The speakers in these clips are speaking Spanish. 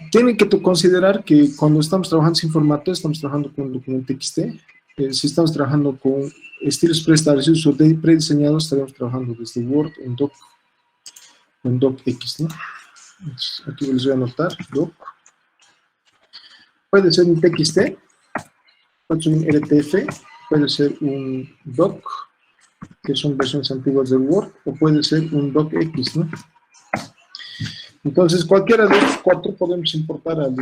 Tienen que considerar que cuando estamos trabajando sin formato, estamos trabajando con un documento TXT. Si estamos trabajando con estilos preestablecidos o prediseñados, estaremos trabajando desde Word en DocX, ¿no? Entonces, aquí les voy a anotar, Doc. Puede ser un TXT, puede ser un RTF, puede ser un Doc, que son versiones antiguas de Word, o puede ser un DocX, ¿no? Entonces, cualquiera de estos cuatro podemos importar al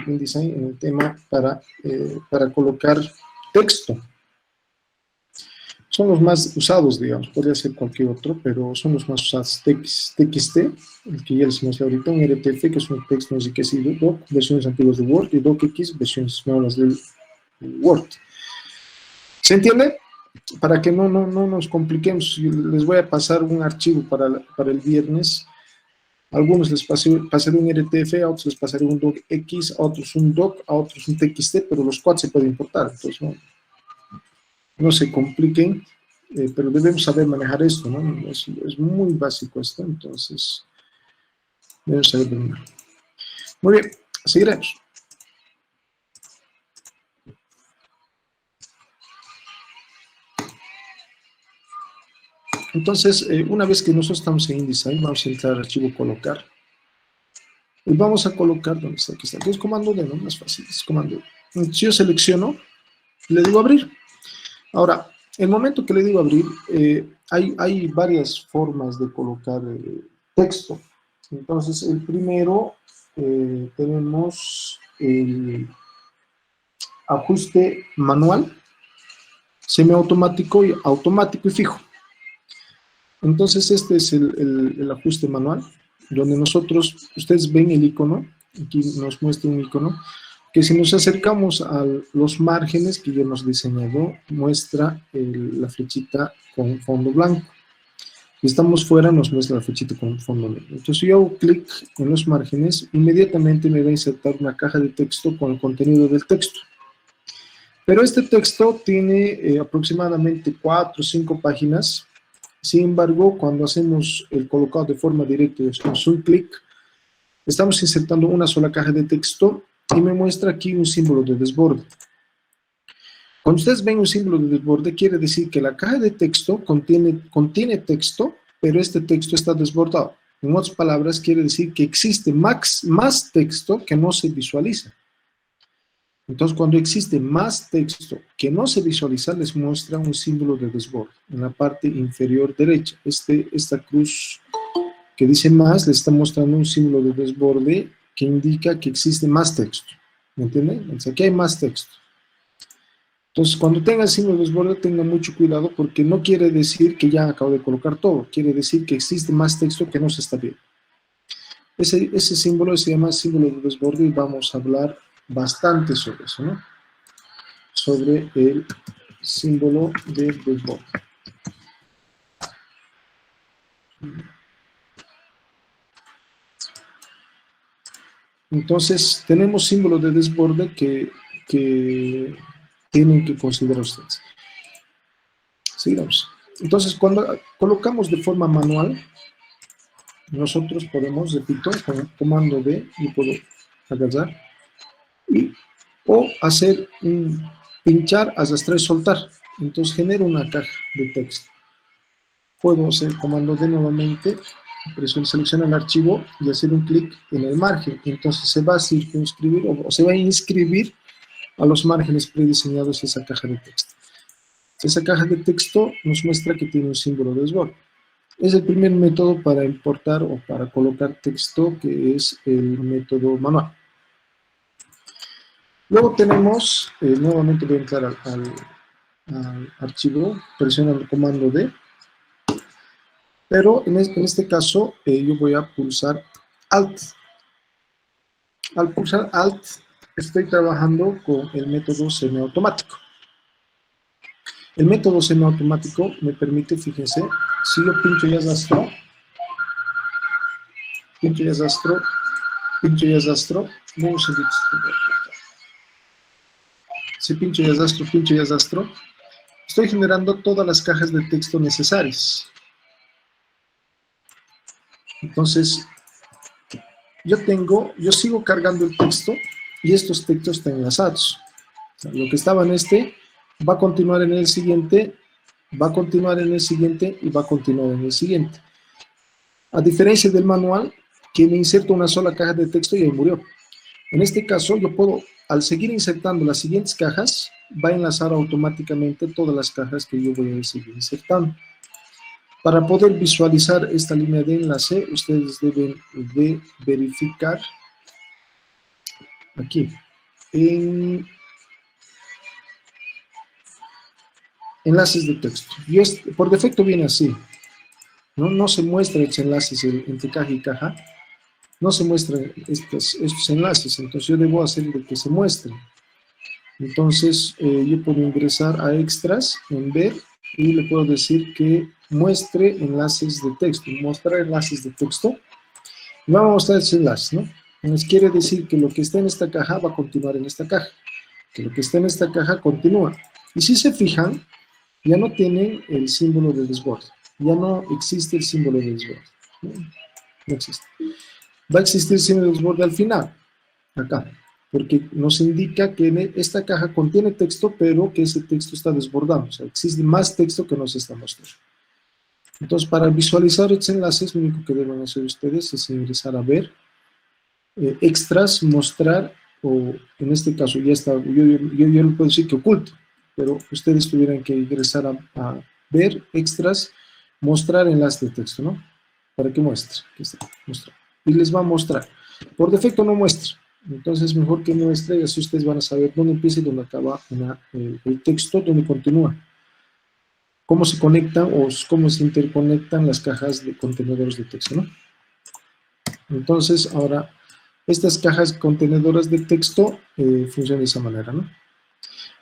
InDesign en el tema para colocar texto. Son los más usados, digamos, podría ser cualquier otro, pero son los más usados. TXT, el que ya les mencioné ahorita, un RTF, que es un texto enriquecido, Doc, versiones antiguas de Word, y DocX, versiones nuevas del Word. ¿Se entiende? Para que no nos compliquemos, les voy a pasar un archivo para el viernes. A algunos les pasaré un RTF, a otros les pasaré un DocX, a otros un Doc, a otros un TXT, pero los cuatro se pueden importar, entonces no se compliquen, pero debemos saber manejar esto, ¿no? Es muy básico esto, entonces debemos saber dominar. Muy bien, seguiremos. Entonces, una vez que nosotros estamos en InDesign, vamos a entrar al archivo colocar. Y vamos a colocar, ¿dónde está? Aquí está. Entonces, comando D, ¿no? Más fácil, es comando D. Entonces, yo selecciono, le digo abrir. Ahora, el momento que le digo abrir, hay varias formas de colocar texto. Entonces, el primero, tenemos el ajuste manual, semiautomático y automático y fijo. Entonces, este es el ajuste manual, donde ustedes ven el icono, aquí nos muestra un icono, que si nos acercamos a los márgenes que ya hemos diseñado, muestra la flechita con fondo blanco. Si estamos fuera, nos muestra la flechita con fondo negro. Entonces, yo hago clic en los márgenes, inmediatamente me va a insertar una caja de texto con el contenido del texto. Pero este texto tiene aproximadamente 4 o 5 páginas. Sin embargo, cuando hacemos el colocado de forma directa y hacemos un clic, estamos insertando una sola caja de texto y me muestra aquí un símbolo de desborde. Cuando ustedes ven un símbolo de desborde, quiere decir que la caja de texto contiene texto, pero este texto está desbordado. En otras palabras, quiere decir que existe más texto que no se visualiza. Entonces, cuando existe más texto que no se visualiza, les muestra un símbolo de desborde en la parte inferior derecha. Esta cruz que dice más, le está mostrando un símbolo de desborde que indica que existe más texto. ¿Me entienden? Entonces, aquí hay más texto. Entonces, cuando tenga el símbolo de desborde, tenga mucho cuidado porque no quiere decir que ya acabo de colocar todo. Quiere decir que existe más texto que no se está viendo. Ese símbolo se llama símbolo de desborde y vamos a hablar bastante sobre eso, ¿no? Sobre el símbolo de desborde. Entonces, tenemos símbolos de desborde que tienen que considerar ustedes. Sigamos. Entonces, cuando colocamos de forma manual, nosotros podemos, repito, con el comando D, y puedo agarrar, o hacer un pinchar, arrastrar y soltar. Entonces, genero una caja de texto. Puedo hacer el comando D nuevamente, seleccionar el archivo y hacer un clic en el margen. Entonces, se va a circunscribir o se va a inscribir a los márgenes prediseñados esa caja de texto. Esa caja de texto nos muestra que tiene un símbolo de desborde. Es el primer método para importar o para colocar texto, que es el método manual. Luego tenemos, nuevamente voy a entrar al archivo, presionando el comando D, pero en este caso yo voy a pulsar Alt. Al pulsar Alt, estoy trabajando con el método semiautomático. El método semiautomático me permite, fíjense, si yo pincho y arrastro, pincho y arrastro, pincho y arrastro, si pincho y arrastro, estoy generando todas las cajas de texto necesarias. Entonces, yo sigo cargando el texto y estos textos están enlazados. O sea, lo que estaba en este va a continuar en el siguiente, va a continuar en el siguiente y va a continuar en el siguiente. A diferencia del manual, que me inserta una sola caja de texto y ahí murió. En este caso, yo puedo, al seguir insertando las siguientes cajas, va a enlazar automáticamente todas las cajas que yo voy a seguir insertando. Para poder visualizar esta línea de enlace, ustedes deben de verificar aquí, en enlaces de texto. Por defecto viene así, ¿no? No se muestra estos enlaces entre caja y caja, no se muestran estos enlaces, entonces yo debo hacer de que se muestren. Entonces yo puedo ingresar a extras en ver y le puedo decir que muestre enlaces de texto, mostrar enlaces de texto. Y vamos a mostrar ese enlace, ¿no? Nos quiere decir que lo que está en esta caja va a continuar en esta caja, que lo que está en esta caja continúa. Y si se fijan, ya no tienen el símbolo de desborde, ya no existe el símbolo de desborde, no existe. Va a existir el símbolo de desborde al final, acá, porque nos indica que esta caja contiene texto, pero que ese texto está desbordando, o sea, existe más texto que nos está mostrando. Entonces, para visualizar estos enlaces, lo único que deben hacer ustedes es ingresar a ver, extras, mostrar, o en este caso ya está, yo le puedo decir que oculto, pero ustedes tuvieran que ingresar a ver, extras, mostrar enlace de texto, ¿no? Para que muestre, y les va a mostrar. Por defecto no muestra, entonces mejor que muestre, y así ustedes van a saber dónde empieza y dónde acaba el texto, dónde continúa. Cómo se conectan o cómo se interconectan las cajas de contenedores de texto, ¿no? Entonces, ahora, estas cajas contenedoras de texto funcionan de esa manera, ¿no?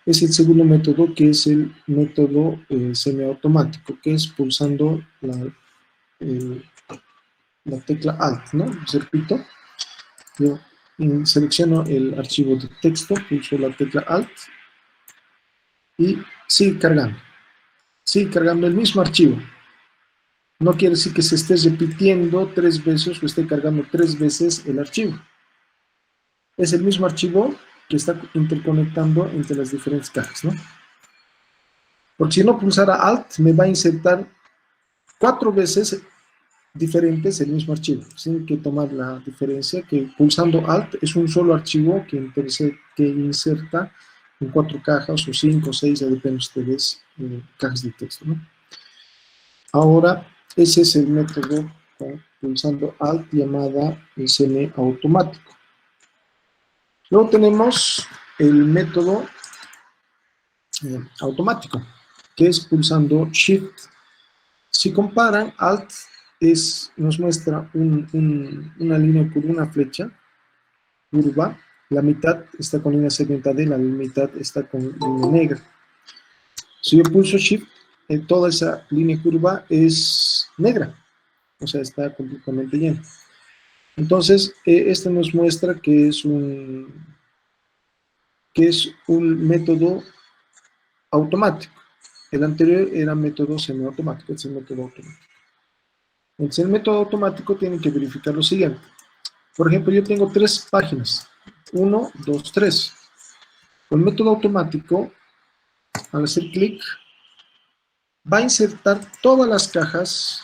Es el segundo método, que es el método semiautomático, que es pulsando la tecla Alt, ¿no? Repito, yo selecciono el archivo de texto, pulso la tecla Alt y sigue cargando el mismo archivo. No quiere decir que se esté repitiendo 3 veces o esté cargando 3 veces el archivo. Es el mismo archivo que está interconectando entre las diferentes cajas, ¿no? Porque si no pulsara Alt, me va a insertar 4 veces diferentes el mismo archivo. Tienen que tomar la diferencia que pulsando Alt es un solo archivo que inserta en 4 cajas o 5 o 6, ya depende de ustedes, cajas de texto, ¿no? Ahora, ese es el método pulsando Alt llamada semiautomático. Luego tenemos el método automático, que es pulsando Shift. Si comparan, Alt nos muestra una línea con una flecha curva, la mitad está con línea segmentada y la mitad está con línea negra. Si yo pulso Shift, toda esa línea curva es negra, o sea, está completamente llena. Entonces, este nos muestra que es un método automático. El anterior era método semiautomático, este es el método automático. Entonces, el método automático tiene que verificar lo siguiente. Por ejemplo, yo tengo 3 páginas. 1, 2, 3. Con el método automático, al hacer clic, va a insertar todas las cajas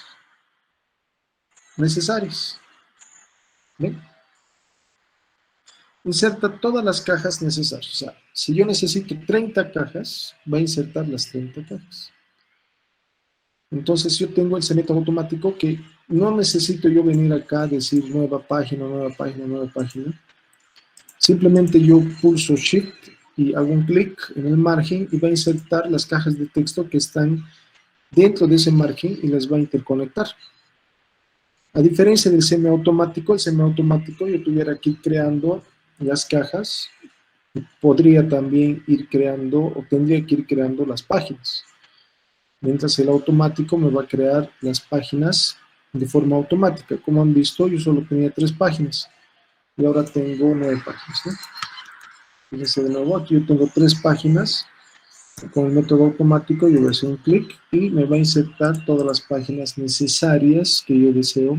necesarias. ¿Ven? Inserta todas las cajas necesarias. O sea, si yo necesito 30 cajas, va a insertar las 30 cajas. Entonces yo tengo ese método automático que no necesito yo venir acá a decir nueva página, nueva página, nueva página. Simplemente yo pulso Shift y hago un clic en el margen y va a insertar las cajas de texto que están dentro de ese margen y las va a interconectar. A diferencia del semiautomático, el semiautomático yo tuviera que ir creando las cajas, podría también ir creando o tendría que ir creando las páginas. Mientras el automático me va a crear las páginas de forma automática. Como han visto, yo solo tenía 3 páginas y ahora tengo 9 páginas, ¿no? Fíjense de nuevo, aquí yo tengo 3 páginas. Con el método automático yo voy a hacer un clic y me va a insertar todas las páginas necesarias que yo deseo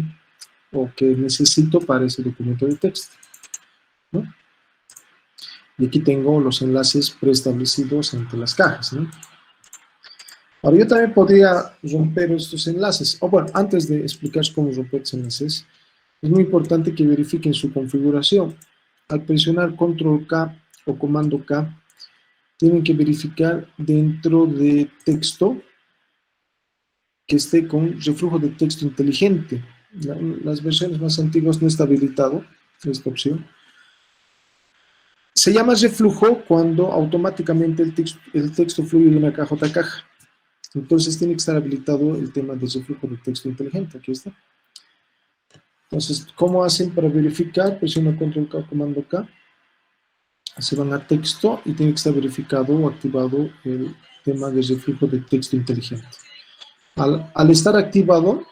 o que necesito para ese documento de texto, ¿no? Y aquí tengo los enlaces preestablecidos entre las cajas, ¿no? Ahora, yo también podría romper estos enlaces. O bueno, antes de explicar cómo romper estos enlaces, es muy importante que verifiquen su configuración. Al presionar Control K o Comando K, tienen que verificar dentro de texto que esté con reflujo de texto inteligente. Las versiones más antiguas no está habilitado esta opción. Se llama reflujo cuando automáticamente el texto fluye de una caja a otra caja. Entonces tiene que estar habilitado el tema del reflujo de texto inteligente. Aquí está. Entonces, ¿cómo hacen para verificar? Presiona Control K, Comando K. Se van a texto y tiene que estar verificado o activado el tema del reflujo de texto inteligente. Al estar activado,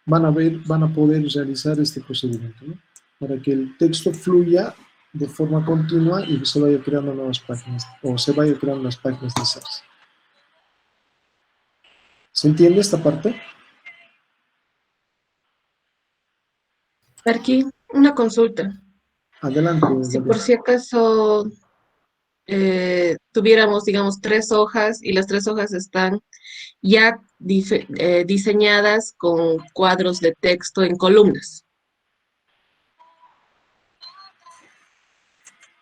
van a poder realizar este procedimiento, ¿no? Para que el texto fluya de forma continua y se vaya creando nuevas páginas, o se vaya creando las páginas necesarias. ¿Se entiende esta parte? Aquí, una consulta. Adelante, Si David. por si acaso tuviéramos, digamos, 3 hojas y las 3 hojas están ya diseñadas con cuadros de texto en columnas.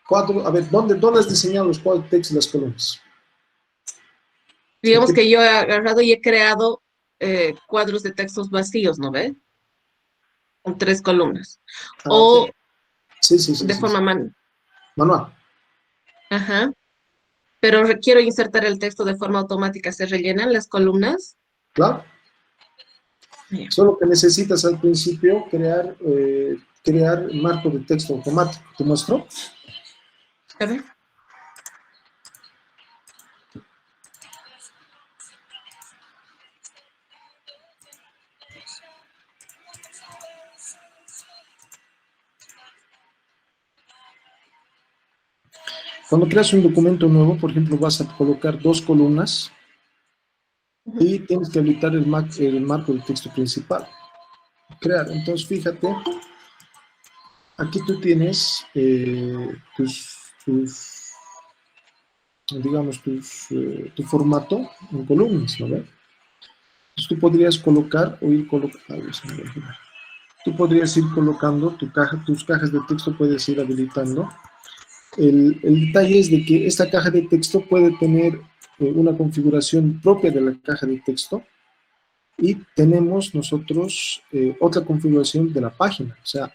A ver, ¿dónde has diseñado los cuadros de texto y las columnas? Digamos que yo he agarrado y he creado cuadros de textos vacíos, ¿no ve? Con 3 columnas. Ah, ok. O Sí, sí, sí, de sí, sí. forma Manual. ajá, pero quiero insertar el texto de forma automática. ¿Se rellenan las columnas? Claro. Ya. Solo que necesitas al principio crear marco de texto automático. ¿Te muestro? A ver. Cuando creas un documento nuevo, por ejemplo, vas a colocar 2 columnas Ujú. y tienes que habilitar el marco de texto principal. Crear. Entonces, fíjate, aquí tú tienes digamos, tu formato en columnas, ¿no ves? Entonces, tú podrías colocar o ir colocando. Tú podrías ir colocando tus cajas de texto, puedes ir habilitando. El detalle es de que esta caja de texto puede tener una configuración propia de la caja de texto y tenemos nosotros otra configuración de la página. O sea,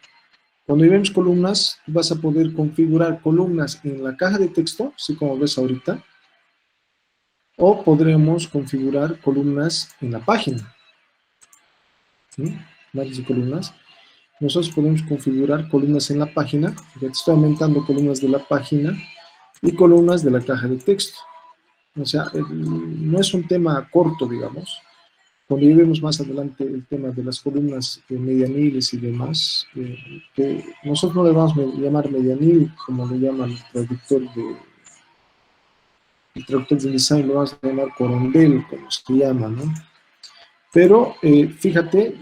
cuando vemos columnas, vas a poder configurar columnas en la caja de texto, así como ves ahorita, o podremos configurar columnas en la página. ¿Sí? Varias columnas. Nosotros podemos configurar columnas en la página. Ya te estoy aumentando columnas de la página y columnas de la caja de texto. O sea, no es un tema corto, digamos. Cuando llevemos más adelante el tema de las columnas medianiles y demás, que nosotros no le vamos a llamar medianil, como le llaman el traductor de design lo vamos a llamar corondel, como se llama, ¿no? Pero fíjate,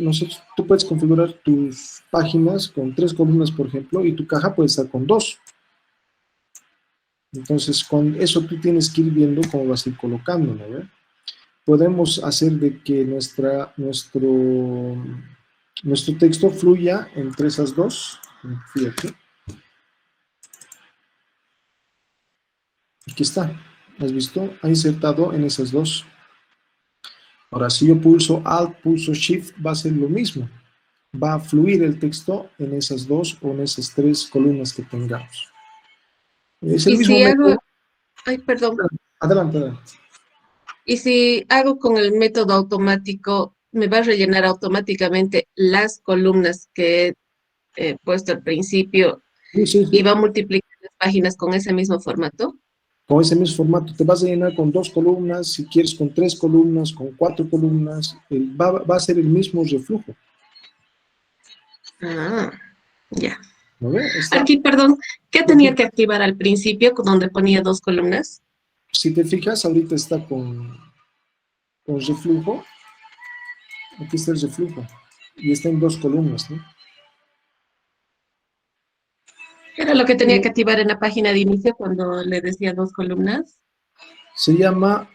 tú puedes configurar tus páginas con 3 columnas, por ejemplo, y tu caja puede estar con 2. Entonces, con eso tú tienes que ir viendo cómo vas a ir colocando, ¿no? Podemos hacer de que nuestro texto fluya entre esas dos. Fíjate, aquí está. ¿Has visto? Ha insertado en esas dos. Ahora, si yo pulso Alt, pulso Shift, va a ser lo mismo. Va a fluir el texto en esas dos o en esas 3 columnas que tengamos. Es el Y mismo si hago, método. ay, perdón, Adelante, adelante. y si hago con el método automático, me va a rellenar automáticamente las columnas que he puesto al principio Sí, sí, y sí. va a multiplicar las páginas con ese mismo formato. Con ese mismo formato, te vas a llenar con 2 columnas, si quieres con 3 columnas, con 4 columnas, va a ser el mismo reflujo. Ah, ya. ¿No ve? Aquí, perdón, ¿qué tenía que activar al principio donde ponía 2 columnas? Si te fijas, ahorita está con reflujo. Aquí está el reflujo. y está en dos columnas, ¿no? Era lo que tenía que activar en la página de inicio cuando le decía dos columnas. Se llama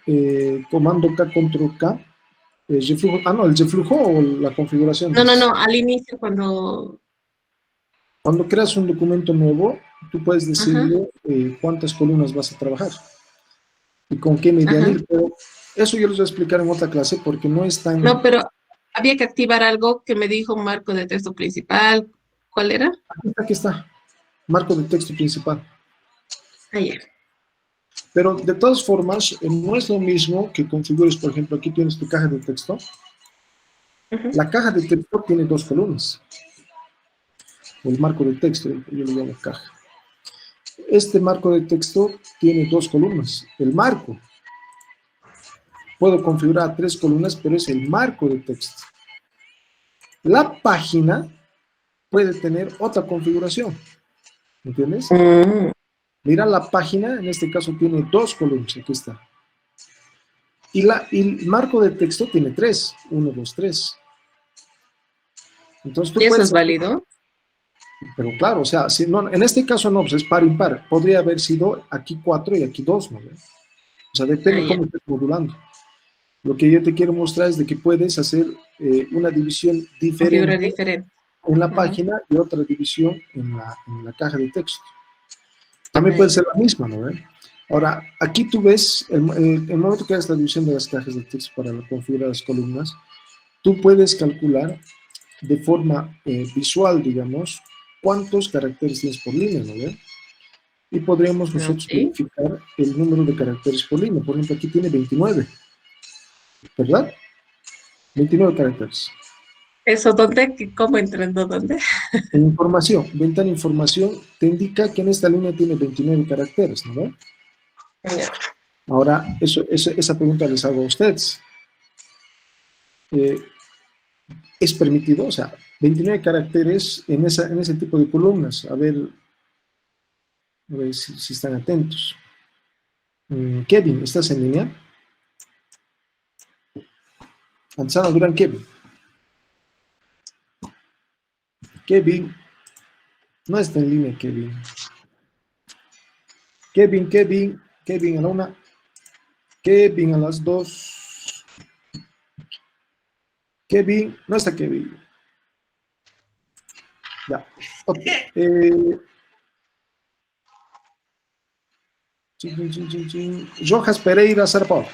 comando K, control K, reflujo, no, el reflujo o la configuración, No, no, dices. no, al inicio cuando... Cuando creas un documento nuevo, tú puedes Ajá, decirle cuántas columnas vas a trabajar y con qué ajá. medianía, pero eso yo les voy a explicar en otra clase porque no es No, tan... pero había que activar algo que me dijo marco de texto principal. ¿Cuál era? Aquí está, marco de texto principal. Ayer. Pero de todas formas, no es lo mismo que configures, por ejemplo, aquí tienes tu caja de texto. Ujú. La caja de texto tiene dos columnas, el marco de texto, yo le llamo caja. Este marco de texto tiene dos columnas, el marco. Puedo configurar tres columnas, pero es el marco de texto. La página puede tener otra configuración, ¿entiendes? Mm, Mira, la página, en este caso, tiene dos columnas, aquí está. Y el marco de texto tiene tres, uno, dos, tres. Entonces tú ¿Y eso es puedes, válido? pero claro, o sea, si no, en este caso no, pues es par impar. Podría haber sido aquí cuatro y aquí dos, ¿no? O sea, depende Ayer. cómo estés modulando. Lo que yo te quiero mostrar es de que puedes hacer una división Configurar diferente diferente. en la Ujú. página y otra división en la caja de texto. También puede Ayer. ser la misma, ¿no? Ahora, aquí tú ves, el momento que hagas la división de las cajas de texto para configurar las columnas, tú puedes calcular de forma visual, digamos, cuántos caracteres tienes por línea, ¿no? Y podríamos No, nosotros sí. verificar el número de caracteres por línea. Por ejemplo, aquí tiene 29, ¿verdad? 29 caracteres. ¿Eso dónde? ¿Cómo entrando dónde? En información, ventana información, te indica que en esta línea tiene 29 caracteres, ¿no? Ayer. Ahora, esa pregunta les hago a ustedes. Eh, ¿Es permitido? O sea, 29 caracteres en ese tipo de columnas. A ver si están atentos. Kevin, ¿estás en línea? Anzana Durán, Kevin. Kevin, no está en línea, Kevin. Kevin a la una, Kevin a las dos. Kevin, no está Kevin. Ya, ok. Rojas Pereira, Sara Paula.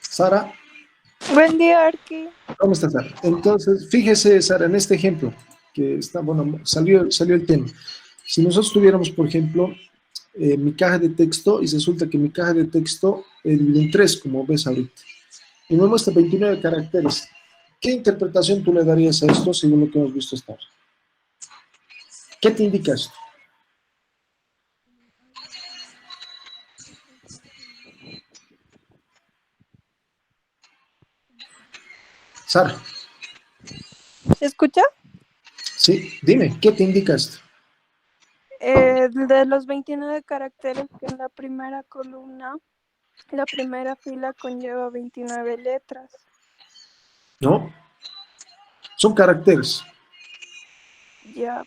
Sara, Buen día, Arqui. ¿cómo estás, Sara? Entonces, fíjese, Sara, en este ejemplo, que está, bueno, salió el tema. Si nosotros tuviéramos, por ejemplo, mi caja de texto y resulta que mi caja de texto divide en tres, como ves ahorita, y me muestra 29 caracteres. ¿Qué interpretación tú le darías a esto según lo que hemos visto hasta ahora? ¿Qué te indica esto? Sara, ¿Se escucha? sí, dime, ¿qué te indica esto? De los 29 caracteres que en la primera columna, la primera fila conlleva 29 letras. ¿No? Son caracteres. Ya,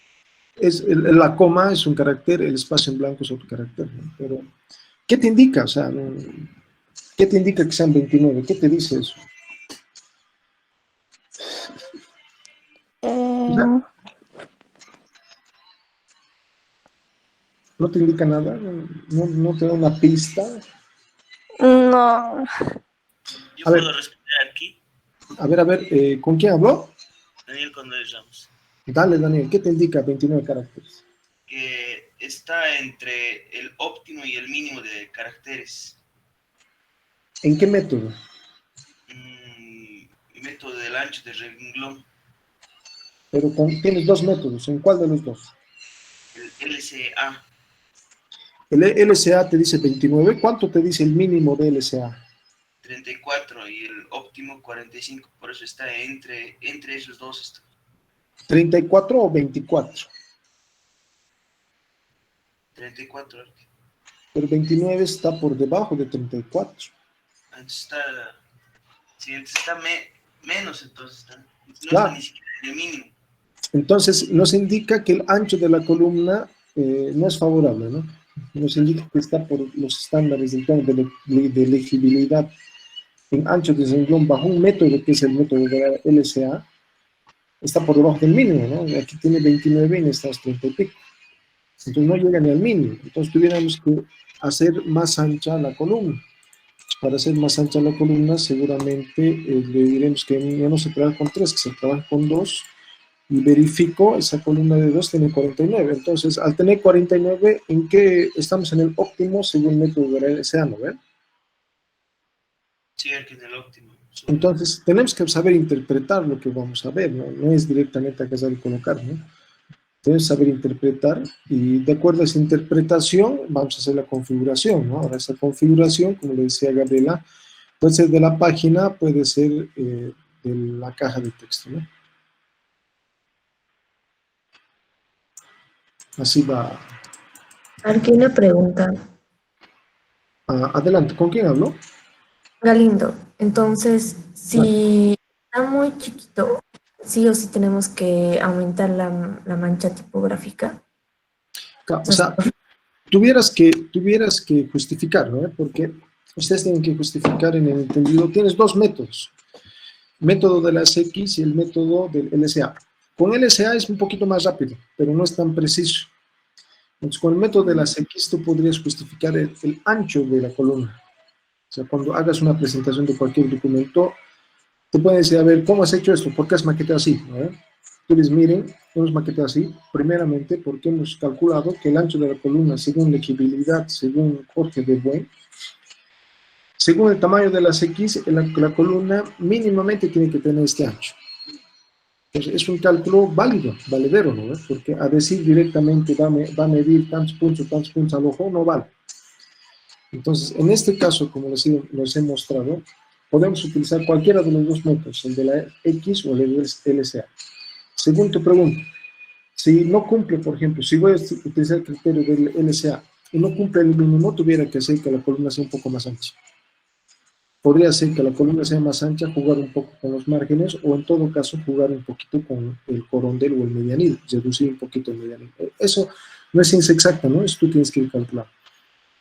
La coma es un carácter, el espacio en blanco es otro carácter, ¿no? Pero, ¿qué te indica? O sea, ¿qué te indica que sean 29? ¿Qué te dice eso? O sea, eh, ¿no te indica nada? ¿No te da una pista? no, Yo A ver, puedo responder aquí, a ver, ¿con quién habló? Daniel Condés Ramos, Dale, Daniel, ¿qué te indica 29 caracteres? que está entre el óptimo y el mínimo de caracteres. ¿En qué método? Método del ancho de renglón, Pero tienes dos métodos, ¿en cuál de los dos? el LCA, El LSA te dice 29, ¿cuánto te dice el mínimo de LSA? 34 y el óptimo 45, por eso está entre esos dos. Está. 34 o 24, 34, pero 29 está por debajo de 34. entonces está, sí, entonces está menos entonces, ¿no? No está Claro. ni siquiera en el mínimo. Entonces, nos indica que el ancho de la columna no es favorable, ¿no? Nos indica que está por los estándares del tema de legibilidad en ancho de renglón bajo un método que es el método de la LSA, está por debajo del mínimo, ¿no? Aquí tiene 29 y necesitamos 30 y pico. Entonces no llega ni al mínimo. Entonces tuviéramos que hacer más ancha la columna. Para hacer más ancha la columna, seguramente le diremos que ya no se trabaja con 3, que se trabaja con 2. Y verifico, esa columna de 2 tiene 49. Entonces, al tener 49, ¿en qué estamos en el óptimo según el método de la LSA, ¿no ven? Sí, que es el óptimo. Entonces, tenemos que saber interpretar lo que vamos a ver, ¿no? No es directamente a casar y colocar, ¿no? Debes saber interpretar y de acuerdo a esa interpretación vamos a hacer la configuración, ¿no? Ahora esa configuración, como le decía Gabriela, puede ser de la página, puede ser de la caja de texto, ¿no? Así va. Aquí una pregunta. Adelante, ¿con quién hablo? Galindo, entonces, Vale. si está muy chiquito, sí o sí tenemos que aumentar la mancha tipográfica. O O sea, sea, tuvieras que justificar, ¿no? Porque ustedes tienen que justificar en el entendido. Tienes dos métodos, método de las X y el método del LSA. Con LSA es un poquito más rápido, pero no es tan preciso. Entonces, con el método de las X tú podrías justificar el ancho de la columna. O sea, cuando hagas una presentación de cualquier documento, te pueden decir, a ver, ¿cómo has hecho esto? ¿Por qué has maquetado así? ¿No? Tú les miren, hemos maquetado así, primeramente porque hemos calculado que el ancho de la columna, según legibilidad, según Jorge de Buen, según el tamaño de las X, la columna mínimamente tiene que tener este ancho. Entonces, es un cálculo válido, valedero, ¿no? Porque a decir directamente va a medir tantos puntos al ojo, no vale. Entonces, en este caso, como les he mostrado, podemos utilizar cualquiera de los dos métodos, el de la X o el de LSA. Según tu pregunta, si no cumple, por ejemplo, si voy a utilizar el criterio del LSA y no cumple el mínimo, tuviera que hacer que la columna sea un poco más ancha. Podría ser que la columna sea más ancha, jugar un poco con los márgenes o en todo caso jugar un poquito con el corondel o el medianil, reducir un poquito el medianil. Eso no es ciencia exacta, ¿no? Eso tú tienes que ir calculando.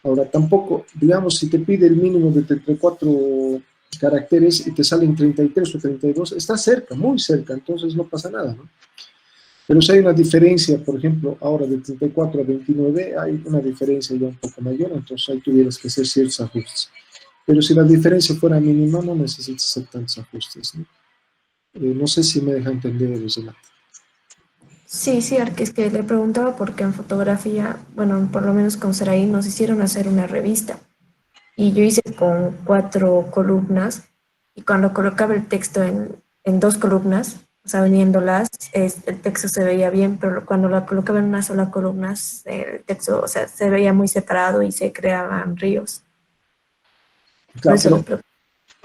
Ahora, tampoco, digamos, si te pide el mínimo de 34 caracteres y te salen 33 o 32, está cerca, muy cerca, entonces no pasa nada, ¿no? Pero si hay una diferencia, por ejemplo, ahora de 34 a 29, hay una diferencia ya un poco mayor, entonces ahí tuvieras que hacer ciertos ajustes. Pero si la diferencia fuera mínima, no necesitas hacer tantos ajustes, ¿no? No sé si me deja entender eso. sí, sí, Arque, es que le preguntaba porque en fotografía, bueno, por lo menos con Saraí nos hicieron hacer una revista y yo hice con 4 columnas y cuando colocaba el texto en 2 columnas, o sea, uniéndolas, el texto se veía bien, pero cuando la colocaba en una sola columna, el texto, o sea, se veía muy separado y se creaban ríos. Por Claro, eso le pero pregunto.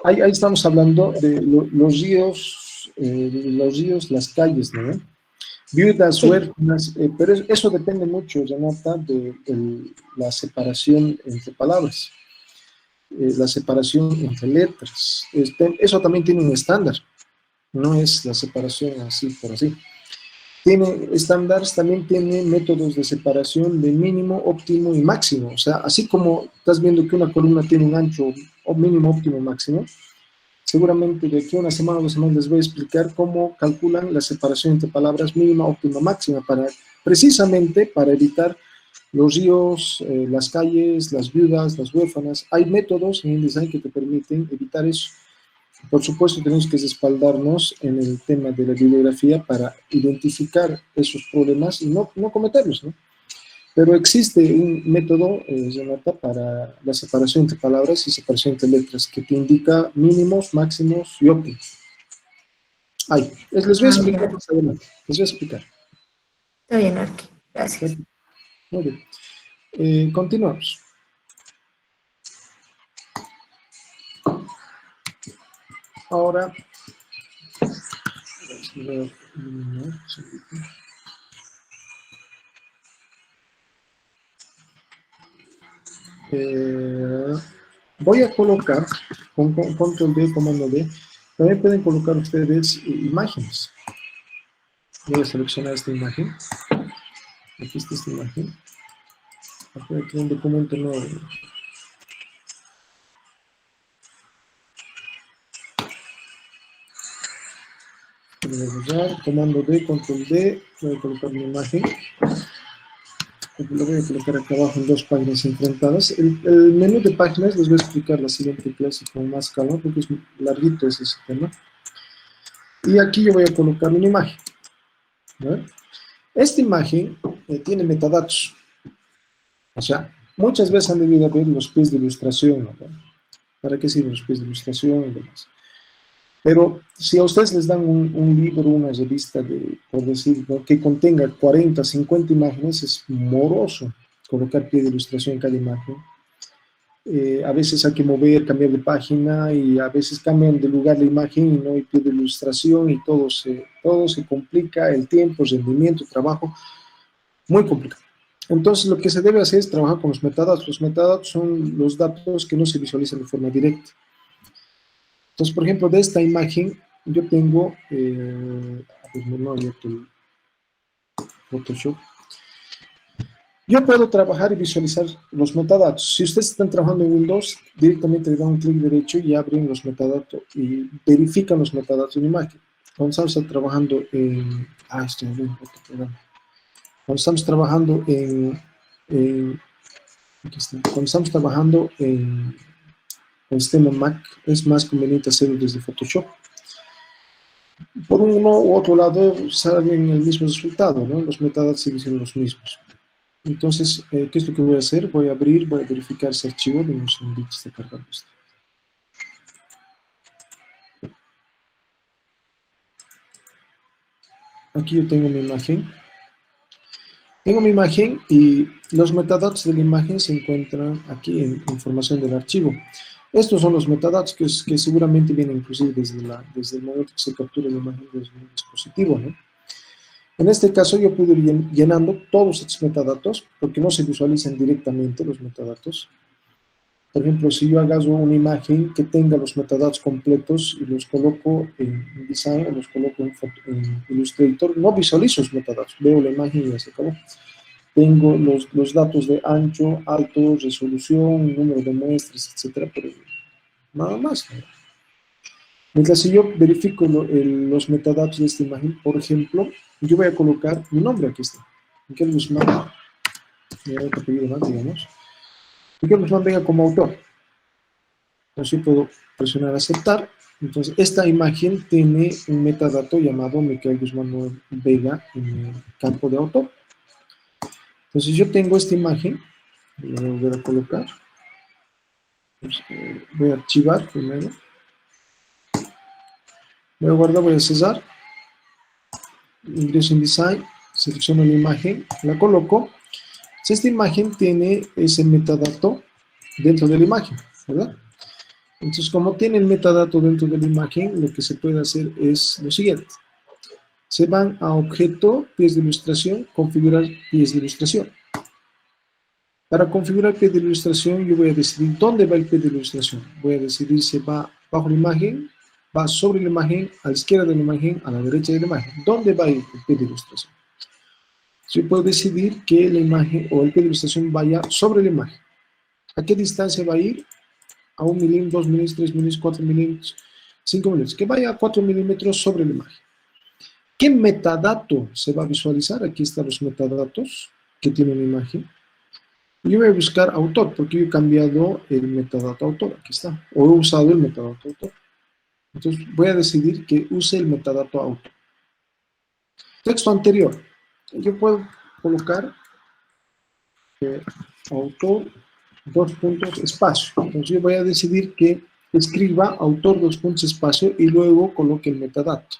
ahí estamos hablando de los ríos, las calles, ¿no? Viudas, Sí, huérfanas, pero eso depende mucho, Renata, de la separación entre palabras, la separación entre letras. Eso también tiene un estándar, no es la separación así por así. Tiene estándares, también tiene métodos de separación de mínimo, óptimo y máximo. O sea, así como estás viendo que una columna tiene un ancho o mínimo, óptimo, máximo, seguramente de aquí a una semana o 2 semanas les voy a explicar cómo calculan la separación entre palabras mínima, óptima, máxima, precisamente para evitar los ríos, las calles, las viudas, las huérfanas. Hay métodos en InDesign que te permiten evitar eso. Por supuesto, tenemos que respaldarnos en el tema de la bibliografía para identificar esos problemas y no cometerlos, ¿no? Pero existe un método, Renata, para la separación entre palabras y separación entre letras, que te indica mínimos, máximos y óptimos. Les voy a explicar ya. más adelante. Les voy a explicar. Está bien, Arque. Gracias. Muy bien. Continuamos. Ahora, voy a colocar con control D, comando D, También pueden colocar ustedes imágenes. Voy a seleccionar esta imagen. Aquí está esta imagen. Aquí hay un documento nuevo. Voy a usar comando D, control D. Voy a colocar una imagen. Lo voy a colocar acá abajo en 2 páginas enfrentadas. El menú de páginas les voy a explicar la siguiente clase con más calma porque es larguito ese tema. Y aquí yo voy a colocar una imagen. ¿Ver? Esta imagen tiene metadatos. O sea, muchas veces han debido ver los pies de ilustración, ¿no? ¿Para qué sirven los pies de ilustración y demás? Pero si a ustedes les dan un libro, una revista, por decir, ¿no?, que contenga 40, 50 imágenes, es moroso colocar pie de ilustración en cada imagen. A veces hay que mover, cambiar de página y a veces cambian de lugar la imagen y no hay pie de ilustración y todo se complica, el tiempo, el rendimiento, el trabajo, muy complicado. Entonces lo que se debe hacer es trabajar con los metadatos. Los metadatos son los datos que no se visualizan de forma directa. Entonces, por ejemplo, de esta imagen yo tengo, pues no he abierto el Photoshop. Yo puedo trabajar y visualizar los metadatos. Si ustedes están trabajando en Windows, directamente le dan un clic derecho y abren los metadatos y verifican los metadatos de una imagen. Cuando estamos trabajando en... estoy en otro programa. Cuando estamos trabajando cuando estamos trabajando en el sistema Mac, es más conveniente hacerlo desde Photoshop. Por uno u otro lado salen el mismo resultado, ¿no? Los metadatos siguen siendo los mismos. Entonces, ¿qué es lo que voy a hacer? Voy a abrir, voy a verificar ese archivo. Deme un segundito, está cargando esto. Aquí yo tengo mi imagen. Tengo mi imagen y los metadatos de la imagen se encuentran aquí en información del archivo. Estos son los metadatos que seguramente vienen inclusive desde el momento que se captura la imagen desde un dispositivo, ¿no? En este caso yo puedo ir llenando todos estos metadatos porque no se visualizan directamente los metadatos. Por ejemplo, si yo agarro una imagen que tenga los metadatos completos y los coloco en Design o los coloco en Illustrator, no visualizo los metadatos, veo la imagen y ya se acabó. Tengo los datos de ancho, alto, resolución, número de muestras, etcétera, pero nada más. Mientras si yo verifico los metadatos de esta imagen, por ejemplo, yo voy a colocar mi nombre, aquí está. Miguel Guzmán, otro apellido más, digamos. Miguel Guzmán Vega como autor. Entonces yo puedo presionar aceptar. Entonces esta imagen tiene un metadato llamado Miguel Guzmán Vega en el campo de autor. Entonces yo tengo esta imagen, la voy a volver a colocar. Entonces, voy a archivar primero. Voy a guardar, voy a cesar. Ingreso en Design, selecciono la imagen, la coloco. Si esta imagen tiene ese metadato dentro de la imagen, ¿verdad? Entonces, como tiene el metadato dentro de la imagen, lo que se puede hacer es lo siguiente. Se van a Objeto, Pies de Ilustración, Configurar Pies de Ilustración. Para configurar pie de ilustración, yo voy a decidir dónde va el pie de ilustración. Voy a decidir si va bajo la imagen, va sobre la imagen, a la izquierda de la imagen, a la derecha de la imagen. ¿Dónde va el pie de ilustración? Yo puedo decidir que la imagen o el pie de ilustración vaya sobre la imagen. ¿A qué distancia va a ir? A 1 milímetro, 2 milímetros, 3 milímetros, 4 milímetros, 5 milímetros. Que vaya a 4 milímetros sobre la imagen. ¿Qué metadato se va a visualizar? Aquí están los metadatos que tiene la imagen. Yo voy a buscar autor, porque yo he cambiado el metadato autor, aquí está, o he usado el metadato autor. Entonces voy a decidir que use el metadato autor. Texto anterior, yo puedo colocar autor, espacio. Entonces yo voy a decidir que escriba autor, espacio, y luego coloque el metadato.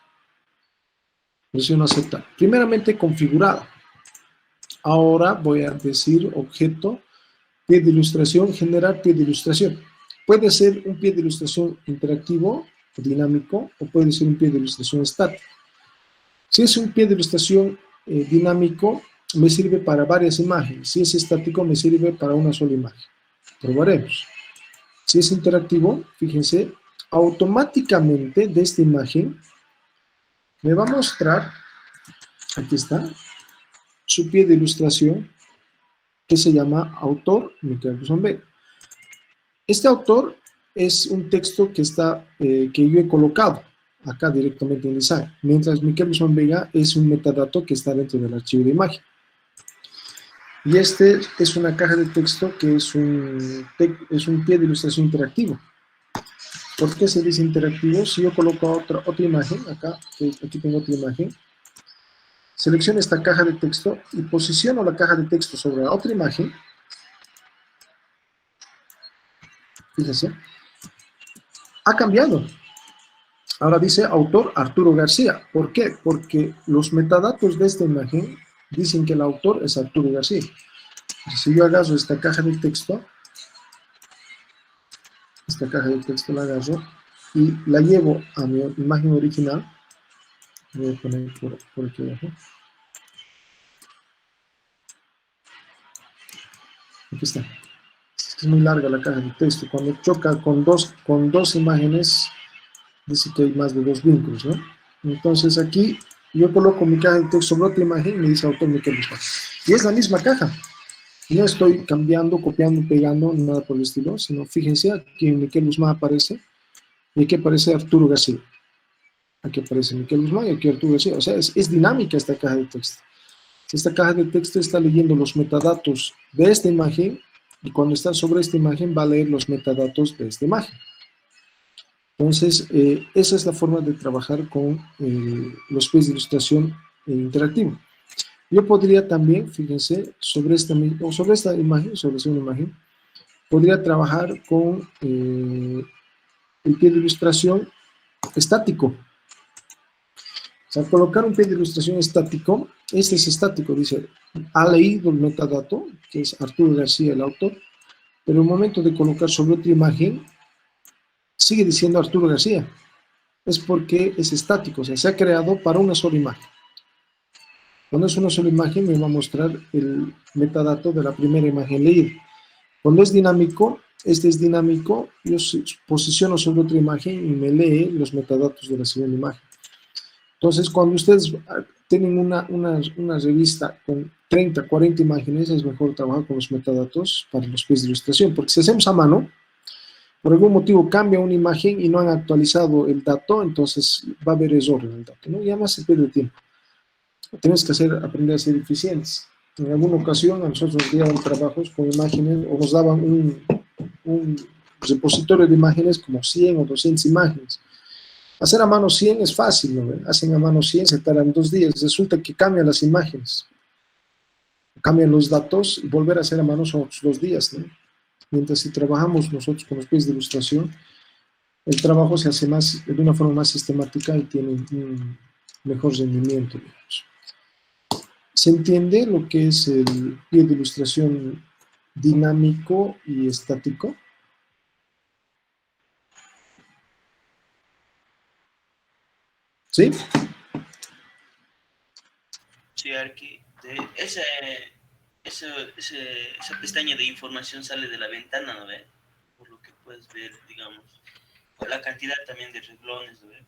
Presiono aceptar. Primeramente configurada. Ahora voy a decir objeto, pie de ilustración, generar pie de ilustración. Puede ser un pie de ilustración interactivo, dinámico, o puede ser un pie de ilustración estático. Si es un pie de ilustración dinámico, me sirve para varias imágenes. Si es estático, me sirve para una sola imagen. Probaremos. Si es interactivo, fíjense, automáticamente de esta imagen me va a mostrar, aquí está, su pie de ilustración que se llama autor Miquel Guzmán Vega. Este autor es un texto que que yo he colocado acá directamente en Design, mientras Miquel Guzmán Vega es un metadato que está dentro del archivo de imagen. Y este es una caja de texto que es un pie de ilustración interactivo. ¿Por qué se dice interactivo? Si yo coloco otra imagen, acá, aquí tengo otra imagen, selecciono esta caja de texto y posiciono la caja de texto sobre la otra imagen. Fíjense, ha cambiado. Ahora dice autor Arturo García. ¿Por qué? Porque los metadatos de esta imagen dicen que el autor es Arturo García. Si yo agarro esta caja de texto la agarro y la llevo a mi imagen original, voy a poner por aquí abajo. Aquí está. Es muy larga la caja de texto. Cuando choca con dos imágenes, dice que hay más de 2 vínculos, ¿no? Entonces aquí yo coloco mi caja de texto sobre otra imagen y me dice autor Miquel Guzmán. Y es la misma caja. No estoy cambiando, copiando, pegando, nada por el estilo, sino fíjense, aquí Miquel Guzmán aparece y aquí aparece Arturo García. Aquí aparece Miquel Guzmán y aquí Arturo García. O sea, es dinámica esta caja de texto. Esta caja de texto está leyendo los metadatos de esta imagen y cuando está sobre esta imagen va a leer los metadatos de esta imagen. Entonces, esa es la forma de trabajar con los pies de ilustración interactivo. Yo podría también, fíjense, sobre esta imagen, sobre esta imagen, podría trabajar con el pie de ilustración estático. O sea, colocar un pie de ilustración estático, este es estático, dice, ha leído el metadato, que es Arturo García el autor, pero en el momento de colocar sobre otra imagen, sigue diciendo Arturo García. Es porque es estático, o sea, se ha creado para una sola imagen. Cuando es una sola imagen, me va a mostrar el metadato de la primera imagen leída. Cuando es dinámico, este es dinámico, yo posiciono sobre otra imagen y me lee los metadatos de la segunda imagen. Entonces, cuando ustedes tienen una revista con 30, 40 imágenes, es mejor trabajar con los metadatos para los pies de ilustración, porque si hacemos a mano, por algún motivo cambia una imagen y no han actualizado el dato, entonces va a haber error en el dato, ¿no? Y además se pierde tiempo. Tenemos que aprender a ser eficientes. En alguna ocasión a nosotros nos dieron trabajos con imágenes o nos daban un repositorio de imágenes como 100 o 200 imágenes. Hacer a mano 100 es fácil, ¿no? Hacen a mano 100, se tardan 2 días. Resulta que cambian las imágenes, cambian los datos y volver a hacer a mano son otros 2 días, ¿no? Mientras si trabajamos nosotros con los pies de ilustración, el trabajo se hace de una forma más sistemática y tiene un mejor rendimiento, digamos. ¿Se entiende lo que es el pie de ilustración dinámico y estático? ¿Sí? Sí, Arqui. Esa pestaña de información sale de la ventana, ¿no ve? Por lo que puedes ver, digamos. Por la cantidad también de renglones, ¿no ve?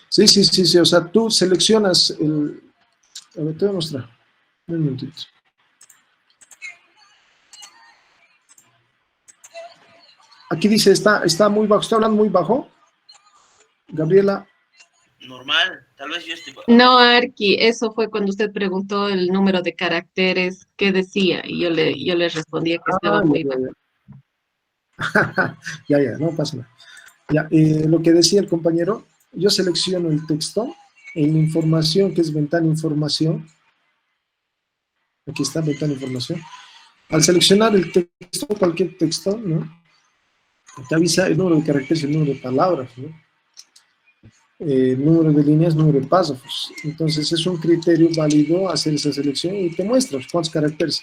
Sí. O sea, tú seleccionas el... A ver, te voy a mostrar. Un momentito. Aquí dice, está muy bajo. ¿Está hablando muy bajo? Gabriela. Normal, tal vez yo estoy... No, Arqui, eso fue cuando usted preguntó el número de caracteres que decía y yo le respondía que estaba muy bajo. Ya, no pasa nada. Ya, lo que decía el compañero, yo selecciono el texto en información, que es ventana información. Aquí está, ventana información. Al seleccionar el texto, cualquier texto, ¿no? Te avisa el número de caracteres y el número de palabras, ¿no? Número de líneas, número de párrafos. Entonces es un criterio válido hacer esa selección y te muestra cuántos caracteres.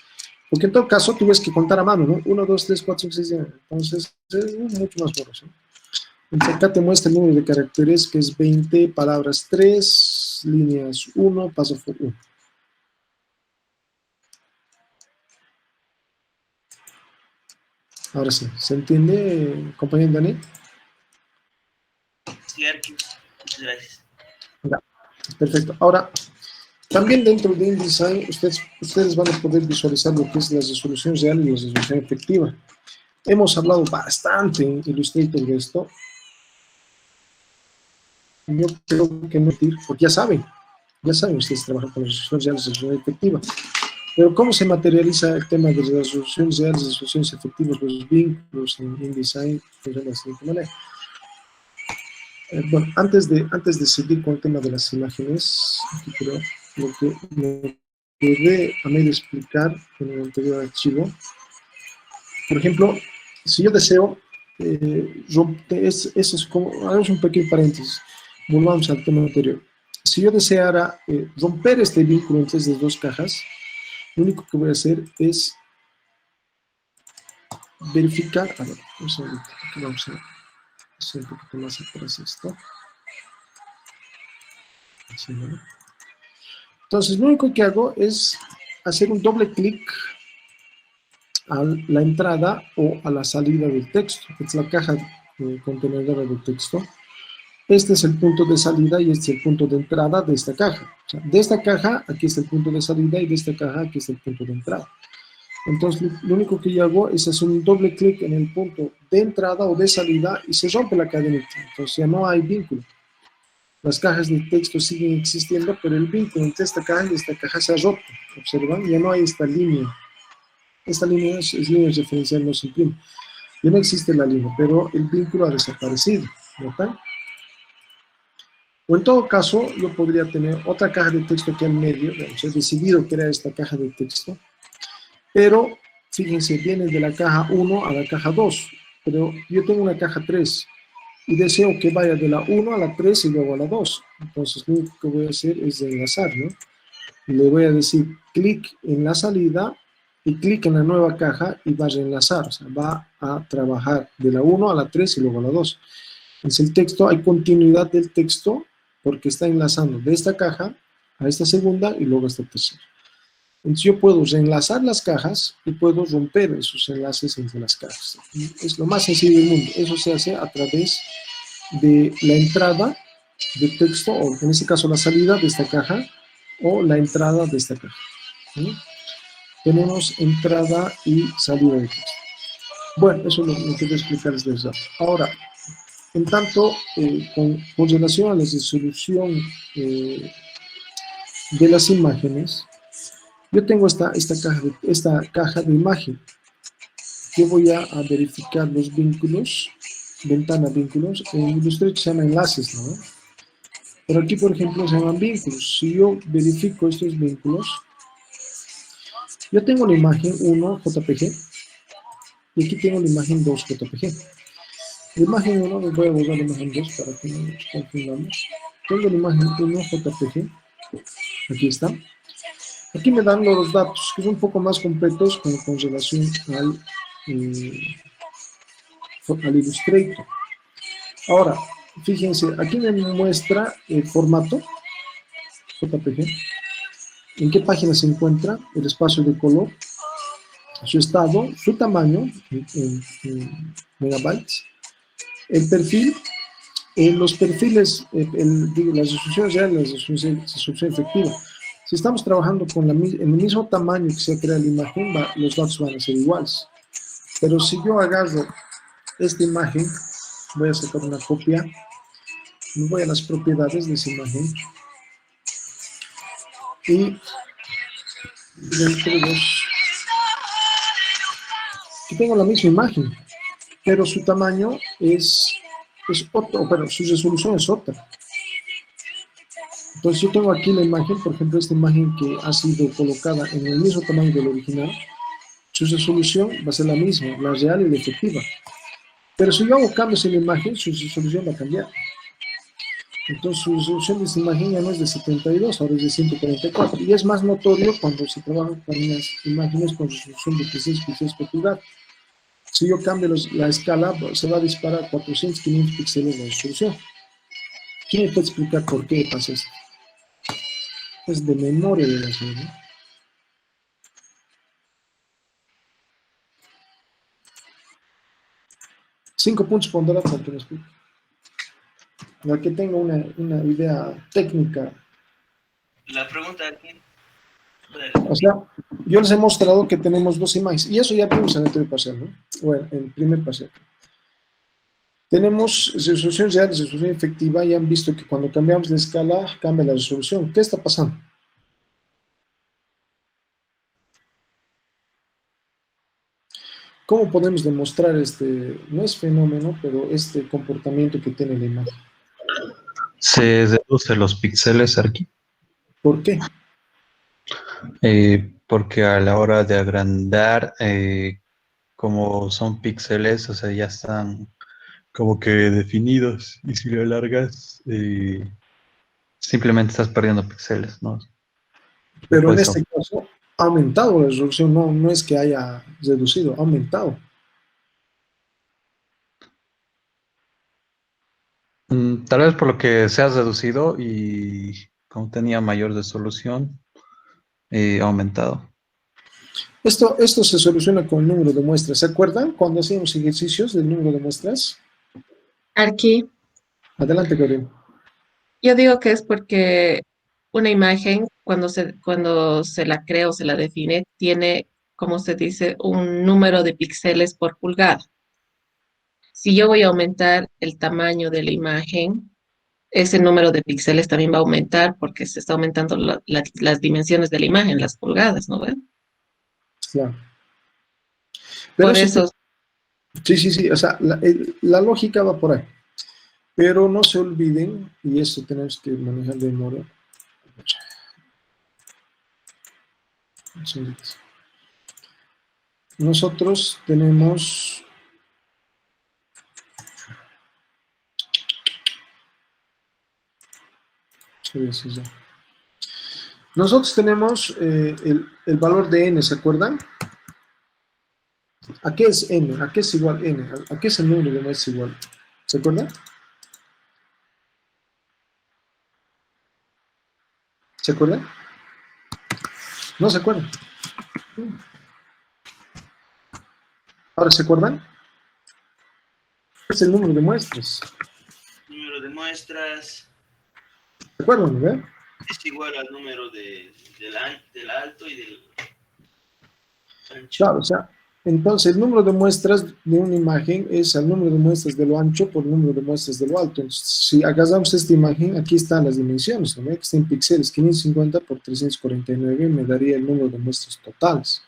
Porque en todo caso tú ves que contar a mano, ¿no? 1, 2, 3, 4, 5, 6, 7. Entonces es mucho más borroso, ¿no? Entonces acá te muestra el número de caracteres que es 20, palabras 3, líneas 1, párrafo 1. Ahora sí, ¿se entiende, compañero Dani? Perfecto. Ahora, también dentro de InDesign, ustedes van a poder visualizar lo que es la resolución real y la resolución efectiva. Hemos hablado bastante en Illustrator de esto. Yo creo que no mentir, porque ya saben ustedes trabajan con la resolución real y la resolución efectiva. Pero ¿cómo se materializa el tema de las resoluciones reales y resoluciones efectivas, los vínculos en InDesign? Funciona de la siguiente manera. Bueno, antes de seguir con el tema de las imágenes, aquí creo, lo que me quedé a medio explicar en el anterior archivo. Por ejemplo, si yo deseo eso es como, hagamos un pequeño paréntesis, volvamos al tema anterior. Si yo deseara romper este vínculo entre estas dos cajas, lo único que voy a hacer es verificar, a ver, un segundo, aquí vamos a hacer un poquito más atrás esto. Así, ¿no? Entonces, lo único que hago es hacer un doble clic a la entrada o a la salida del texto. Esta es la caja contenedora de texto. Este es el punto de salida y este es el punto de entrada de esta caja. O sea, de esta caja, aquí está el punto de salida y de esta caja, aquí está el punto de entrada. Entonces, lo único que yo hago es hacer un doble clic en el punto de entrada o de salida y se rompe la cadenita. Entonces, ya no hay vínculo. Las cajas de texto siguen existiendo, pero el vínculo entre esta caja y esta caja se ha roto. ¿Observan? Ya no hay esta línea. Esta línea es línea referencial, no se imprime. Ya no existe la línea, pero el vínculo ha desaparecido. ¿Notan? O en todo caso, yo podría tener otra caja de texto aquí al medio. He decidido crear esta caja de texto, pero fíjense, viene de la caja 1 a la caja 2, pero yo tengo una caja 3 y deseo que vaya de la 1 a la 3 y luego a la 2. Entonces, lo único que voy a hacer es enlazar, ¿no? Le voy a decir clic en la salida y clic en la nueva caja y va a reenlazar, o sea, va a trabajar de la 1 a la 3 y luego a la 2. Entonces, el texto, hay continuidad del texto porque está enlazando de esta caja a esta segunda y luego a esta tercera. Entonces yo puedo reenlazar las cajas y puedo romper esos enlaces entre las cajas. Es lo más sencillo del mundo. Eso se hace a través de la entrada de texto, o en este caso la salida de esta caja, o la entrada de esta caja. ¿Sí? Tenemos entrada y salida de texto. Bueno, eso es lo que quiero explicarles desde ahora. Ahora, en tanto, con relación a la resolución de las imágenes, yo tengo esta caja de imagen. Yo voy a verificar los vínculos, ventana vínculos. En Illustrator se llama enlaces, ¿no? Pero aquí, por ejemplo, se llaman vínculos. Si yo verifico estos vínculos, yo tengo la imagen 1 JPG y aquí tengo la imagen 2 JPG. La imagen 1, les voy a borrar la imagen 2 para que no nos confundamos. Tengo la imagen 1 JPG, aquí está. Aquí me dan los datos, que son un poco más completos con relación al Illustrator. Ahora, fíjense, aquí me muestra el formato JPG, en qué página se encuentra, el espacio de color, su estado, su tamaño en megabytes, el perfil, los perfiles, las resoluciones reales, la resolución efectiva. Si estamos trabajando con en el mismo tamaño que se crea la imagen, los datos van a ser iguales. Pero si yo agarro esta imagen, voy a sacar una copia, me voy a las propiedades de esa imagen y dentro de aquí tengo la misma imagen, pero su tamaño es otro, pero su resolución es otra. Entonces yo tengo aquí la imagen, por ejemplo, esta imagen que ha sido colocada en el mismo tamaño del original, su resolución va a ser la misma, la real y la efectiva. Pero si yo hago cambios en la imagen, su resolución va a cambiar. Entonces su resolución de esta imagen ya no es de 72, ahora es de 144. Y es más notorio cuando se trabaja con las imágenes con resolución de 16 píxeles por pulgada. Si yo cambio la escala, se va a disparar a 400, 500 píxeles de resolución. ¿Quién me puede explicar por qué pasa esto? Es de memoria de la zona, ¿no? Cinco puntos ponderados para que me explique. La que tenga una idea técnica pregunta aquí. O sea, yo les he mostrado que tenemos dos imágenes, y eso ya vimos en el anterior parcial, ¿no? Bueno, en el primer parcial. Tenemos resolución real, resolución efectiva, y han visto que cuando cambiamos de escala, cambia la resolución. ¿Qué está pasando? ¿Cómo podemos demostrar este, no es fenómeno, pero este comportamiento que tiene la imagen? Se deduce los píxeles aquí, ¿Por qué? porque a la hora de agrandar, como son píxeles, o sea, ya están como que definidos, y si lo alargas, simplemente estás perdiendo píxeles, ¿no? Pero en Por eso. este caso ha aumentado la resolución, no, no es que haya reducido, ha aumentado. Tal vez por lo que se ha reducido y como tenía mayor resolución, ha aumentado. Esto se soluciona con el número de muestras. ¿Se acuerdan cuando hacíamos ejercicios del número de muestras? Aquí, Adelante, Gabriel. yo digo que es porque una imagen, cuando se la crea o se la define, tiene, como se dice, un número de píxeles por pulgada. Si yo voy a aumentar el tamaño de la imagen, ese número de píxeles también va a aumentar porque se está aumentando las dimensiones de la imagen, las pulgadas, ¿no ven? Claro. Pero Por eso eso, sí, o sea, la lógica va por ahí. Pero no se olviden, y eso tenemos que manejar de memoria. Un segundito. Nosotros tenemos nosotros tenemos el valor de n, ¿se acuerdan? ¿A qué es n? ¿A qué es igual n? ¿A qué es el número de muestras igual? ¿Se acuerdan? ¿Se acuerdan? ¿No se acuerdan? ¿Ahora se acuerdan? Es el número de muestras. Número de muestras ¿Se acuerdan, no? es igual al número del alto y del ancho. Claro, o sea, entonces el número de muestras de una imagen es el número de muestras de lo ancho por el número de muestras de lo alto. Entonces, si agarramos esta imagen, aquí están las dimensiones, ¿no? Que está en píxeles, 550 por 349 me daría el número de muestras totales.